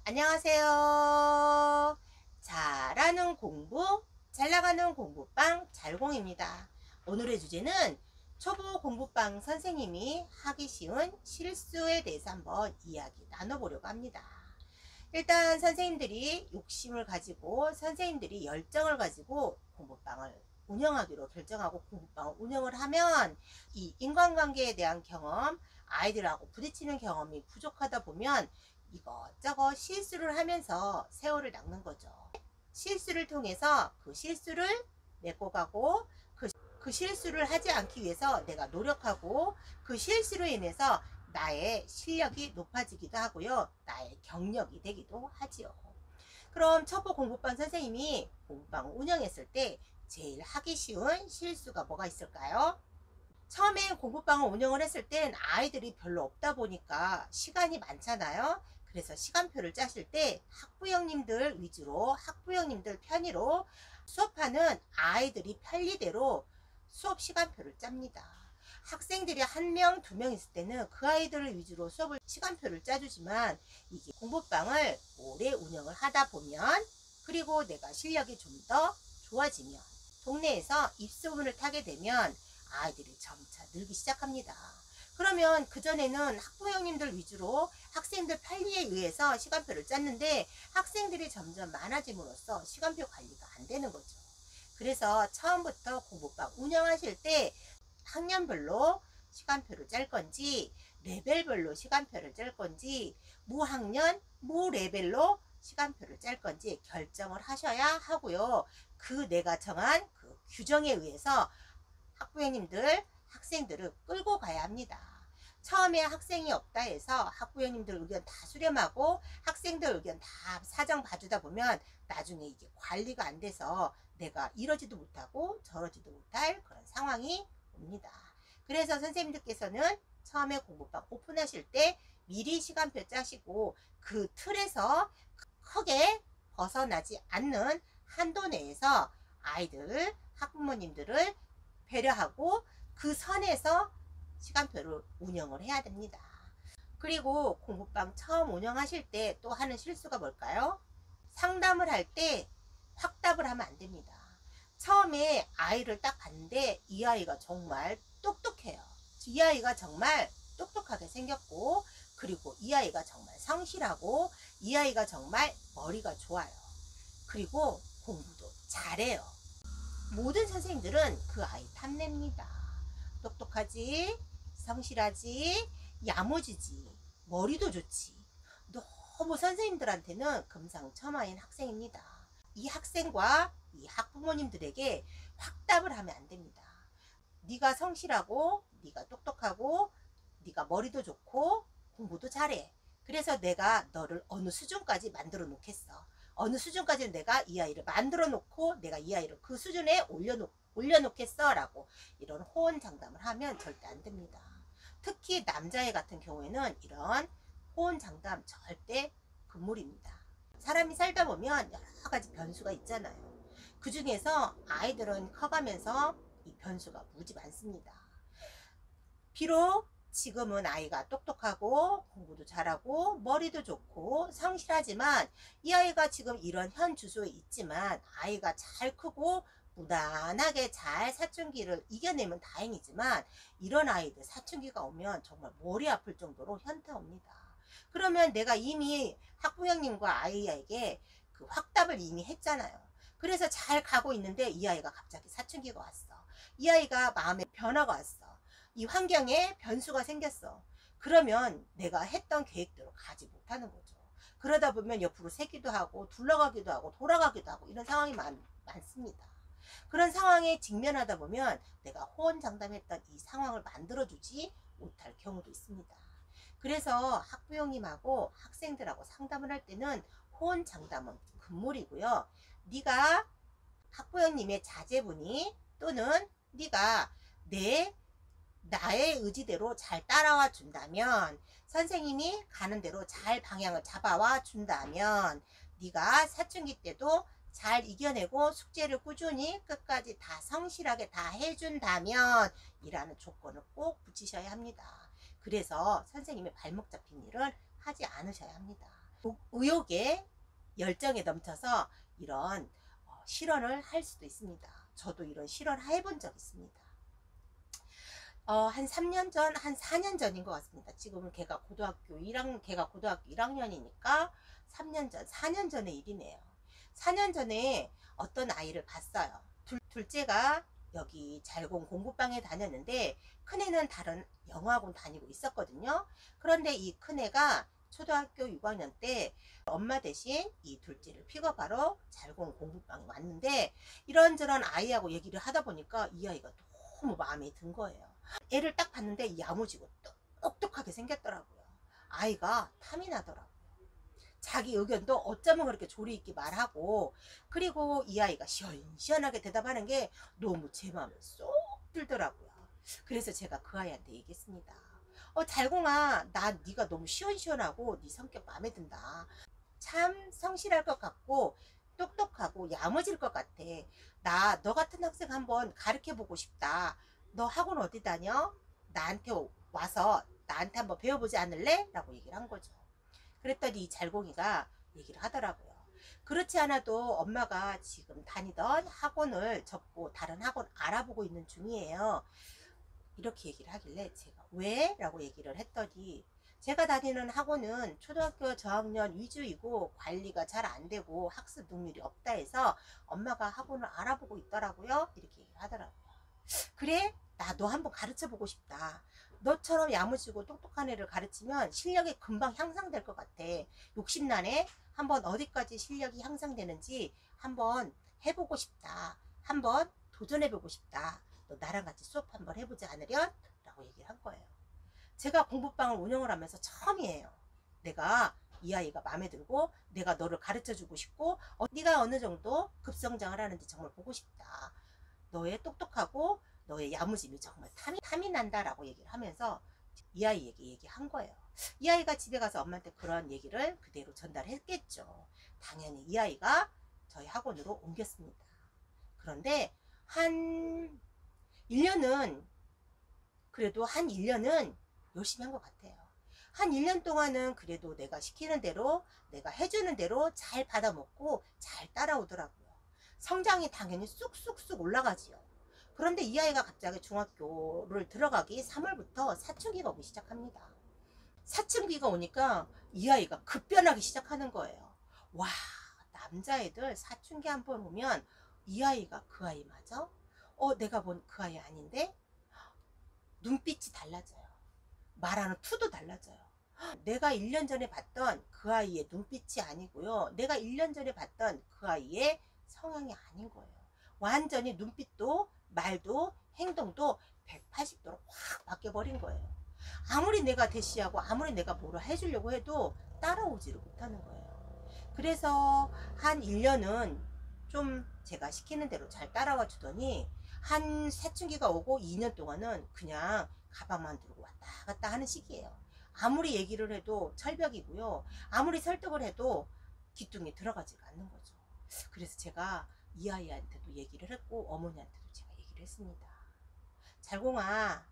안녕하세요. 잘하는 공부, 잘나가는 공부방 잘공입니다. 오늘의 주제는 초보 공부방 선생님이 하기 쉬운 실수에 대해서 한번 이야기 나눠보려고 합니다. 일단 선생님들이 욕심을 가지고 선생님들이 열정을 가지고 공부방을 운영하기로 결정하고 공부방을 운영을 하면 이 인간관계에 대한 경험, 아이들하고 부딪히는 경험이 부족하다 보면 이것저것 실수를 하면서 세월을 낚는 거죠. 실수를 통해서 그 실수를 메꿔가고 그 실수를 하지 않기 위해서 내가 노력하고 그 실수로 인해서 나의 실력이 높아지기도 하고요. 나의 경력이 되기도 하지요. 그럼 초보 공부방 선생님이 공부방을 운영했을 때 제일 하기 쉬운 실수가 뭐가 있을까요? 처음에 공부방을 운영을 했을 땐 아이들이 별로 없다 보니까 시간이 많잖아요. 그래서 시간표를 짜실 때 학부형님들 위주로 학부형님들 편의로 수업하는 아이들이 편리대로 수업 시간표를 짭니다. 학생들이 1명, 2명 있을 때는 그 아이들을 위주로 수업을 시간표를 짜주지만 이게 공부방을 오래 운영을 하다 보면 그리고 내가 실력이 좀 더 좋아지면 동네에서 입소문을 타게 되면 아이들이 점차 늘기 시작합니다. 그러면 그전에는 학부형님들 위주로 학생들 편리에 의해서 시간표를 짰는데 학생들이 점점 많아짐으로써 시간표 관리가 안 되는 거죠. 그래서 처음부터 공부방 운영하실 때 학년별로 시간표를 짤 건지 레벨별로 시간표를 짤 건지 무학년, 무레벨로 시간표를 짤 건지 결정을 하셔야 하고요. 그 내가 정한 그 규정에 의해서 학부형님들, 학생들을 끌고 가야 합니다. 처음에 학생이 없다 해서 학부형님들 의견 다 수렴하고 학생들 의견 다 사정 봐주다 보면 나중에 이게 관리가 안 돼서 내가 이러지도 못하고 저러지도 못할 그런 상황이 옵니다. 그래서 선생님들께서는 처음에 공부방 오픈하실 때 미리 시간표 짜시고 그 틀에서 크게 벗어나지 않는 한도 내에서 아이들, 학부모님들을 배려하고 그 선에서 시간표를 운영을 해야 됩니다. 그리고 공부방 처음 운영하실 때 또 하는 실수가 뭘까요? 상담을 할 때 확답을 하면 안 됩니다. 처음에 아이를 딱 봤는데 이 아이가 정말 똑똑해요. 이 아이가 정말 똑똑하게 생겼고 그리고 이 아이가 정말 성실하고 이 아이가 정말 머리가 좋아요. 그리고 공부도 잘해요. 모든 선생님들은 그 아이 탐냅니다. 똑똑하지, 성실하지, 야무지지, 머리도 좋지. 너무 선생님들한테는 금상첨화인 학생입니다. 이 학생과 이 학부모님들에게 확답을 하면 안 됩니다. 네가 성실하고 네가 똑똑하고 네가 머리도 좋고 공부도 잘해. 그래서 내가 너를 어느 수준까지 만들어 놓겠어. 어느 수준까지 내가 이 아이를 만들어 놓고 내가 이 아이를 그 수준에 올려놓겠어 라고 이런 호언장담을 하면 절대 안 됩니다. 특히 남자애 같은 경우에는 이런 호언장담 절대 금물입니다. 사람이 살다 보면 여러 가지 변수가 있잖아요. 그 중에서 아이들은 커가면서 이 변수가 무지 많습니다. 비록 지금은 아이가 똑똑하고 공부도 잘하고 머리도 좋고 성실하지만 이 아이가 지금 이런 현 주소에 있지만 아이가 잘 크고 무난하게 잘 사춘기를 이겨내면 다행이지만 이런 아이들 사춘기가 오면 정말 머리 아플 정도로 현타 옵니다. 그러면 내가 이미 학부형님과 아이에게 그 확답을 이미 했잖아요. 그래서 잘 가고 있는데 이 아이가 갑자기 사춘기가 왔어. 이 아이가 마음에 변화가 왔어. 이 환경에 변수가 생겼어. 그러면 내가 했던 계획대로 가지 못하는 거죠. 그러다 보면 옆으로 새기도 하고 둘러가기도 하고 돌아가기도 하고 이런 상황이 많습니다. 그런 상황에 직면하다 보면 내가 호언장담했던 이 상황을 만들어주지 못할 경우도 있습니다. 그래서 학부형님하고 학생들하고 상담을 할 때는 호언장담은 금물이고요. 네가 학부형님의 자제분이 또는 네가 나의 의지대로 잘 따라와 준다면, 선생님이 가는 대로 잘 방향을 잡아와 준다면, 네가 사춘기 때도 잘 이겨내고 숙제를 꾸준히 끝까지 다 성실하게 다 해준다면 이라는 조건을 꼭 붙이셔야 합니다. 그래서 선생님의 발목 잡힌 일을 하지 않으셔야 합니다. 의욕에 열정에 넘쳐서 이런 실언을 할 수도 있습니다. 저도 이런 실언 해본 적 있습니다. 한 3년 전, 한 4년 전인 것 같습니다. 지금은 걔가 고등학교 1학년이니까 3년 전, 4년 전의 일이네요. 4년 전에 어떤 아이를 봤어요. 둘째가 여기 잘공 공부방에 다녔는데 큰애는 다른 영어학원 다니고 있었거든요. 그런데 이 큰애가 초등학교 6학년 때 엄마 대신 이 둘째를 픽업하러 잘공 공부방에 왔는데 이런저런 아이하고 얘기를 하다 보니까 이 아이가 너무 마음에 든 거예요. 애를 딱 봤는데 야무지고 똑똑하게 생겼더라고요. 아이가 탐이 나더라고요. 자기 의견도 어쩌면 그렇게 조리 있게 말하고, 그리고 이 아이가 시원시원하게 대답하는 게 너무 제 마음에 쏙 들더라고요. 그래서 제가 그 아이한테 얘기했습니다. 잘공아, 난 네가 너무 시원시원하고 네 성격 마음에 든다. 참 성실할 것 같고 똑똑하고 야무질 것 같아. 나 너 같은 학생 한번 가르쳐 보고 싶다. 너 학원 어디 다녀? 나한테 와서 나한테 한번 배워보지 않을래? 라고 얘기를 한 거죠. 그랬더니 이 잘공이가 얘기를 하더라고요. 그렇지 않아도 엄마가 지금 다니던 학원을 접고 다른 학원 알아보고 있는 중이에요. 이렇게 얘기를 하길래 제가 왜? 라고 얘기를 했더니 제가 다니는 학원은 초등학교 저학년 위주이고 관리가 잘 안 되고 학습 능률이 없다 해서 엄마가 학원을 알아보고 있더라고요. 이렇게 얘기를 하더라고요. 그래? 나 너 한번 가르쳐 보고 싶다. 너처럼 야무지고 똑똑한 애를 가르치면 실력이 금방 향상될 것 같아. 욕심나네? 한번 어디까지 실력이 향상되는지 한번 해보고 싶다. 한번 도전해보고 싶다. 너 나랑 같이 수업 한번 해보지 않으련? 라고 얘기를 한 거예요. 제가 공부방을 운영을 하면서 처음이에요. 내가 이 아이가 마음에 들고 내가 너를 가르쳐주고 싶고 네가 어느 정도 급성장을 하는지 정말 보고 싶다. 너의 똑똑하고 너의 야무짐이 정말 탐이 난다라고 얘기를 하면서 이 아이에게 얘기한 거예요. 이 아이가 집에 가서 엄마한테 그런 얘기를 그대로 전달했겠죠. 당연히 이 아이가 저희 학원으로 옮겼습니다. 그런데 한 1년은 그래도 한 1년은 열심히 한 것 같아요. 한 1년 동안은 그래도 내가 시키는 대로 내가 해주는 대로 잘 받아먹고 잘 따라오더라고요. 성장이 당연히 쑥쑥쑥 올라가지요. 그런데 이 아이가 갑자기 중학교를 들어가기 3월부터 사춘기가 오기 시작합니다. 사춘기가 오니까 이 아이가 급변하기 시작하는 거예요. 와, 남자애들 사춘기 한번 오면 이 아이가 그 아이 맞아? 내가 본 그 아이 아닌데? 눈빛이 달라져요. 말하는 투도 달라져요. 내가 1년 전에 봤던 그 아이의 눈빛이 아니고요. 내가 1년 전에 봤던 그 아이의 성향이 아닌 거예요. 완전히 눈빛도 말도 행동도 180도로 확 바뀌어버린 거예요. 아무리 내가 대시하고 아무리 내가 뭐를 해주려고 해도 따라오지를 못하는 거예요. 그래서 한 1년은 좀 제가 시키는 대로 잘 따라와 주더니 한 사춘기가 오고 2년 동안은 그냥 가방만 들고 왔다 갔다 하는 시기예요. 아무리 얘기를 해도 철벽이고요. 아무리 설득을 해도 귀뚱이 들어가지가 않는 거죠. 그래서 제가 이 아이한테도 얘기를 했고 어머니한테도 제가 얘기를 했습니다. 잘공아,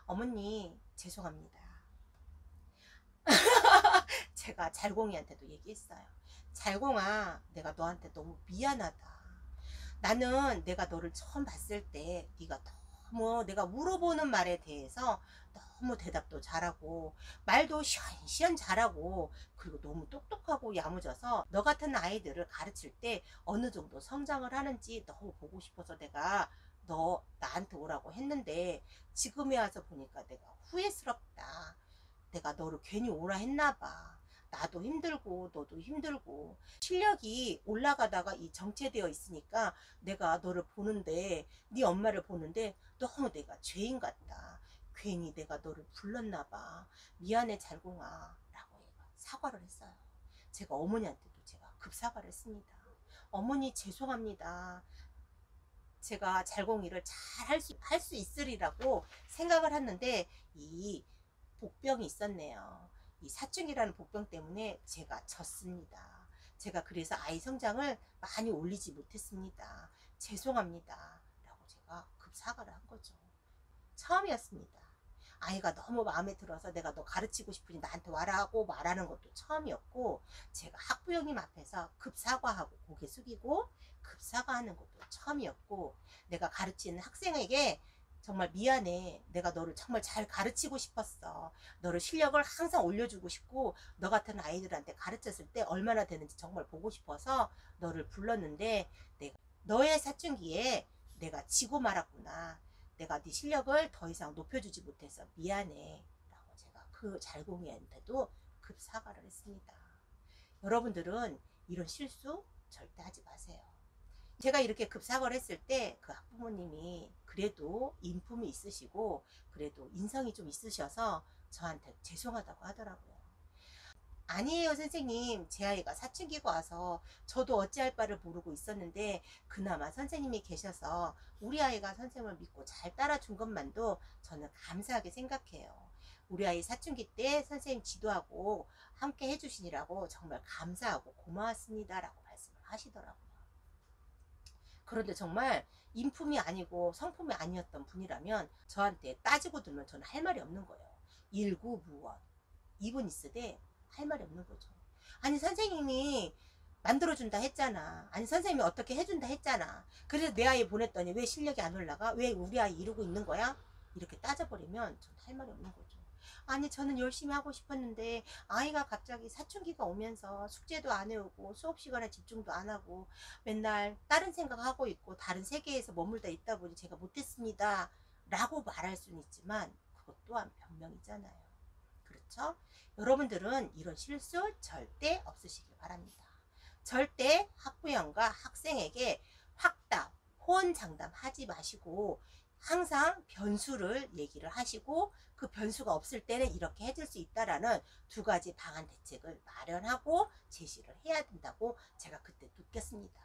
어머니 죄송합니다. 제가 잘공이한테도 얘기했어요. 잘공아, 내가 너한테 너무 미안하다. 나는 내가 너를 처음 봤을 때 네가 너무 내가 물어보는 말에 대해서 너무 대답도 잘하고 말도 시원시원 잘하고 그리고 너무 똑똑하고 야무져서 너 같은 아이들을 가르칠 때 어느 정도 성장을 하는지 너무 보고 싶어서 내가 너 나한테 오라고 했는데 지금에 와서 보니까 내가 후회스럽다. 내가 너를 괜히 오라 했나 봐. 나도 힘들고 너도 힘들고 실력이 올라가다가 이 정체되어 있으니까 내가 너를 보는데 네 엄마를 보는데 너무 내가 죄인 같다. 괜히 내가 너를 불렀나 봐. 미안해 잘공아 라고 사과를 했어요. 제가 어머니한테도 제가 급사과를 했습니다. 어머니 죄송합니다. 제가 잘공이를 잘 할 수 있으리라고 생각을 했는데 이 복병이 있었네요. 이 사춘기라는 복병 때문에 제가 졌습니다. 제가 그래서 아이 성장을 많이 올리지 못했습니다. 죄송합니다. 라고 제가 급사과를 한 거죠. 처음이었습니다. 아이가 너무 마음에 들어서 내가 너 가르치고 싶으니 나한테 와라 하고 말하는 것도 처음이었고, 제가 학부형님 앞에서 급사과하고 고개 숙이고 급사과하는 것도 처음이었고, 내가 가르치는 학생에게 정말 미안해. 내가 너를 정말 잘 가르치고 싶었어. 너를 실력을 항상 올려주고 싶고 너 같은 아이들한테 가르쳤을 때 얼마나 되는지 정말 보고 싶어서 너를 불렀는데 내가 너의 사춘기에 내가 지고 말았구나. 내가 네 실력을 더 이상 높여주지 못해서 미안해. 라고 제가 그 잘공이한테도 급 사과를 했습니다. 여러분들은 이런 실수 절대 하지 마세요. 제가 이렇게 급사과를 했을 때 그 학부모님이 그래도 인품이 있으시고 그래도 인성이 좀 있으셔서 저한테 죄송하다고 하더라고요. 아니에요 선생님, 제 아이가 사춘기가 와서 저도 어찌할 바를 모르고 있었는데 그나마 선생님이 계셔서 우리 아이가 선생님을 믿고 잘 따라준 것만도 저는 감사하게 생각해요. 우리 아이 사춘기 때 선생님 지도하고 함께 해주시니라고 정말 감사하고 고마웠습니다 라고 말씀을 하시더라고요. 그런데 정말 인품이 아니고 성품이 아니었던 분이라면 저한테 따지고 들면 저는 할 말이 없는 거예요. 일구무원 이분 있으되 할 말이 없는 거죠. 아니 선생님이 만들어준다 했잖아. 아니 선생님이 어떻게 해준다 했잖아. 그래서 내 아이 보냈더니 왜 실력이 안 올라가? 왜 우리 아이 이러고 있는 거야? 이렇게 따져버리면 저는 할 말이 없는 거죠. 아니 저는 열심히 하고 싶었는데 아이가 갑자기 사춘기가 오면서 숙제도 안 해오고 수업 시간에 집중도 안 하고 맨날 다른 생각하고 있고 다른 세계에서 머물다 있다 보니 제가 못했습니다 라고 말할 수는 있지만 그것 또한 변명이잖아요. 그렇죠? 여러분들은 이런 실수 절대 없으시길 바랍니다. 절대 학부형과 학생에게 확답, 호언장담 하지 마시고 항상 변수를 얘기를 하시고 그 변수가 없을 때는 이렇게 해줄 수 있다라는 두 가지 방안 대책을 마련하고 제시를 해야 된다고 제가 그때 느꼈습니다.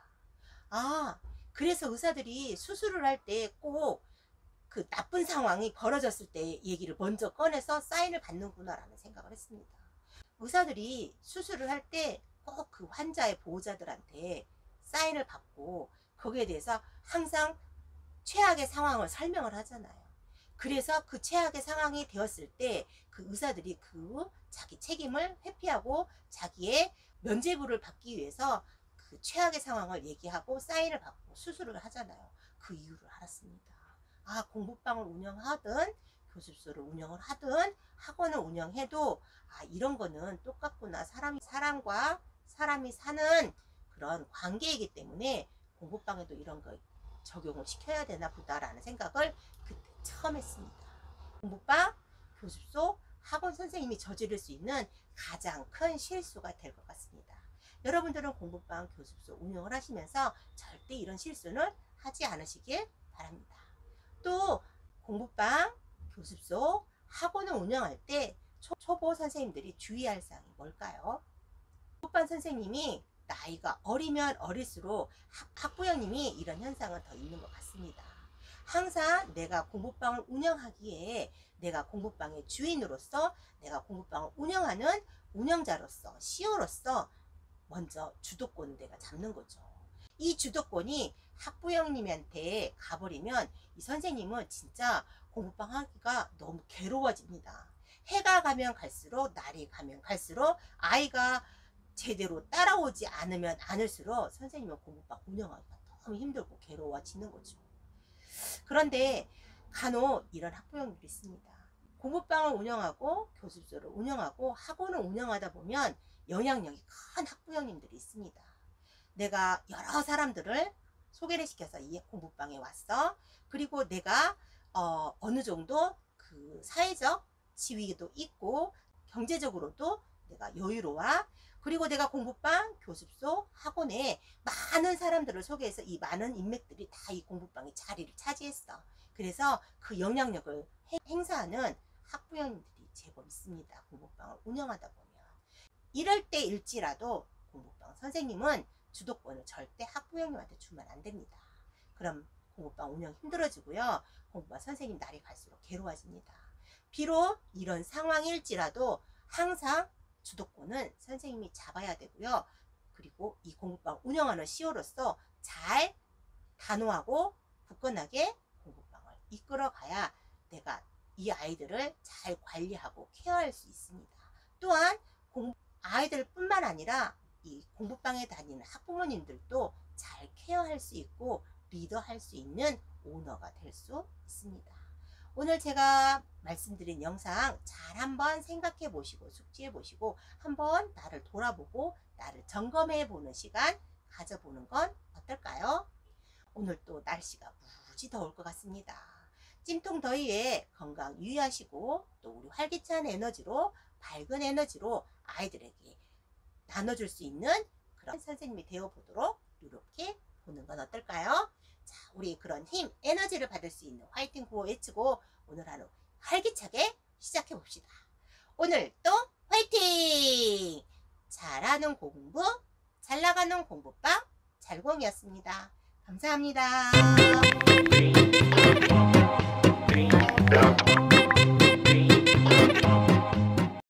아, 그래서 의사들이 수술을 할 때 꼭 그 나쁜 상황이 벌어졌을 때 얘기를 먼저 꺼내서 사인을 받는구나 라는 생각을 했습니다. 의사들이 수술을 할 때 꼭 그 환자의 보호자들한테 사인을 받고 거기에 대해서 항상 최악의 상황을 설명을 하잖아요. 그래서 그 최악의 상황이 되었을 때 그 의사들이 그 자기 책임을 회피하고 자기의 면죄부를 받기 위해서 그 최악의 상황을 얘기하고 사인을 받고 수술을 하잖아요. 그 이유를 알았습니다. 아, 공부방을 운영하든 교습소를 운영을 하든 학원을 운영해도 아, 이런 거는 똑같구나. 사람과 사람이 사는 그런 관계이기 때문에 공부방에도 이런 거 적용을 시켜야 되나 보다라는 생각을 그때 처음 했습니다. 공부방, 교습소, 학원 선생님이 저지를 수 있는 가장 큰 실수가 될 것 같습니다. 여러분들은 공부방, 교습소 운영을 하시면서 절대 이런 실수는 하지 않으시길 바랍니다. 또 공부방, 교습소, 학원을 운영할 때 초보 선생님들이 주의할 사항이 뭘까요? 공부방 선생님이 나이가 어리면 어릴수록 학부형님이 이런 현상은 더 있는 것 같습니다. 항상 내가 공부방을 운영하기에 내가 공부방의 주인으로서 내가 공부방을 운영하는 운영자로서 CEO로서 먼저 주도권을 내가 잡는 거죠. 이 주도권이 학부형님한테 가버리면 이 선생님은 진짜 공부방 하기가 너무 괴로워집니다. 해가 가면 갈수록 날이 가면 갈수록 아이가 제대로 따라오지 않으면 않을수록 선생님은 공부방 운영하기가 너무 힘들고 괴로워지는 거죠. 그런데 간혹 이런 학부형들이 있습니다. 공부방을 운영하고 교습소를 운영하고 학원을 운영하다 보면 영향력이 큰 학부형님들이 있습니다. 내가 여러 사람들을 소개를 시켜서 이 공부방에 왔어. 그리고 내가 어느 정도 그 사회적 지위도 있고 경제적으로도 내가 여유로워. 그리고 내가 공부방, 교습소, 학원에 많은 사람들을 소개해서 이 많은 인맥들이 다 이 공부방에 자리를 차지했어. 그래서 그 영향력을 행사하는 학부형님들이 제법 있습니다. 공부방을 운영하다 보면. 이럴 때일지라도 공부방 선생님은 주도권을 절대 학부형님한테 주면 안 됩니다. 그럼 공부방 운영 힘들어지고요. 공부방 선생님 날이 갈수록 괴로워집니다. 비록 이런 상황일지라도 항상 주도권은 선생님이 잡아야 되고요. 그리고 이 공부방 운영하는 CEO로서 잘 단호하고 굳건하게 공부방을 이끌어가야 내가 이 아이들을 잘 관리하고 케어할 수 있습니다. 또한 아이들 뿐만 아니라 이 공부방에 다니는 학부모님들도 잘 케어할 수 있고 리더할 수 있는 오너가 될 수 있습니다. 오늘 제가 말씀드린 영상 잘 한번 생각해 보시고 숙지해 보시고 한번 나를 돌아보고 나를 점검해 보는 시간 가져보는 건 어떨까요? 오늘 또 날씨가 무지 더울 것 같습니다. 찜통 더위에 건강 유의하시고 또 우리 활기찬 에너지로 밝은 에너지로 아이들에게 나눠줄 수 있는 그런 선생님이 되어보도록 이렇게 보는 건 어떨까요? 자, 우리 그런 힘, 에너지를 받을 수 있는 화이팅 구호 외치고 오늘 하루 활기차게 시작해 봅시다. 오늘도 화이팅! 잘하는 공부, 잘 나가는 공부방 잘공이었습니다. 감사합니다.